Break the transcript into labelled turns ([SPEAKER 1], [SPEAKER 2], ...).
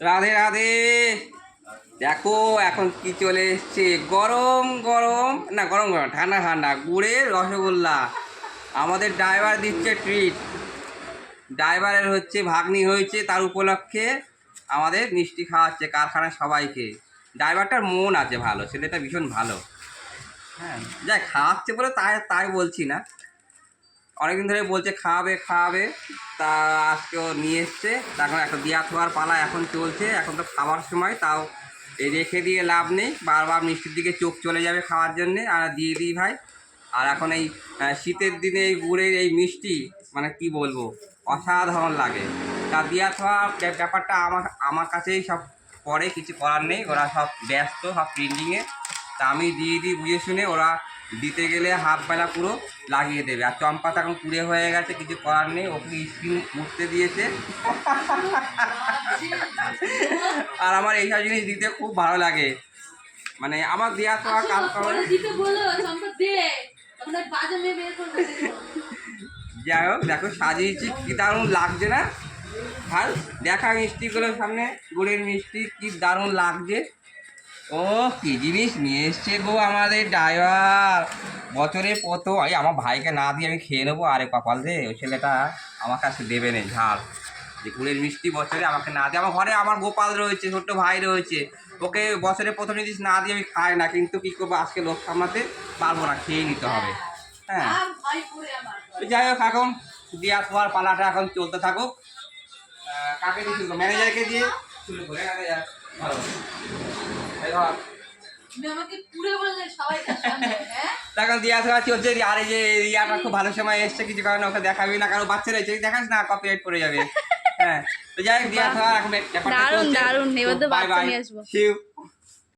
[SPEAKER 1] রাধে রাধে। দেখো এখন কি চলে এসছে, গরম গরম না গরম গরম ঠান্ডা ঠান্ডা গুড়ের রসগোল্লা। আমাদের ড্রাইভার দিচ্ছে ট্রিট। ড্রাইভারের হচ্ছে ভাগ্নি হয়েছে, তার উপলক্ষে আমাদের মিষ্টি খাওয়াচ্ছে কারখানার সবাইকে। ড্রাইভারটার মন আছে ভালো, ছেলেটা ভীষণ ভালো। হ্যাঁ, যাই খাওয়াচ্ছে বলে তাই তাই বলছি না, অনেকদিন ধরে বলছে খাওয়াবে খাওয়াবে। তা আজকেও নিয়ে এসছে। এখন একটা দেওয়া থোয়ার পালা এখন চলছে, এখন তো খাওয়ার সময়, তাও এই রেখে দিয়ে লাভ নেই, বারবার মিষ্টির দিকে চোখ চলে যাবে খাওয়ার জন্যে। আর দিয়ে দিই ভাই। আর এখন এই শীতের দিনে এই গুড়ের এই মিষ্টি, মানে কি বলবো, অসাধারণ লাগে। তা দেওয়া থোয়া ব্যাপারটা আমার আমার কাছেই সব পড়ে, কিছু করার নেই, ওরা সব ব্যস্ত, সব প্রিন্টিংয়ে। তা আমি দিয়ে দিই বুঝে শুনে, ওরা দিতে গেলে হাফ বেলা পুরো লাগিয়ে দেবে। আর চম্পা তো এখন পুড়ে হয়ে গেছে, কিছু করার নেই, ওকে স্ক্রিন উঠতে দিয়েছে। আর আমার এইসব জিনিস দিতে খুব ভালো লাগে, মানে আমার দেওয়া তো আর কাজ করে। যাই হোক, দেখো সাজিয়েছি, কি দারুণ লাগছে না? আর দেখা মিষ্টিগুলো সামনে, গুড়ের মিষ্টি কি দারুণ লাগছে। ও কি জিনিস নিয়ে এসছে গো আমাদের ড্রাইভার, বছরে প্রথম। এই আমার ভাইকে না দিয়ে আমি খেয়ে নেবো, আরে কপাল রে, ওই ছেলেটা আমার কাছে দেবে না ঝাল। যে গুড়ের মিষ্টি বছরে আমাকে না দিয়ে, আমার ঘরে আমার গোপাল রয়েছে, ছোট্ট ভাই রয়েছে, ওকে বছরে প্রথম জিনিস না দিয়ে আমি খাই না, কিন্তু কী করবো, আজকে লোক সামলাতে পারবো না, খেয়ে নিতে হবে। হ্যাঁ, যাই হোক, এখন দেওয়া খাওয়ার পালাটা এখন চলতে থাকুক। কাকে দিয়ে শুরু, ম্যানেজারকে দিয়ে শুরু করে। ভালো এখন দিয়া থাকা চলছে। আর এই যে রিয়াটা খুব ভালো সময় এসছে, কিছু কারণে ওকে দেখাবি না, কারণ বাচ্চা রয়েছে, দেখাস না কপিরাইট পড়ে যাবে। হ্যাঁ, তো যাই হোক, দিয়া থাকা এখন ব্যাপারটা চলছে। Bye bye, শিউ।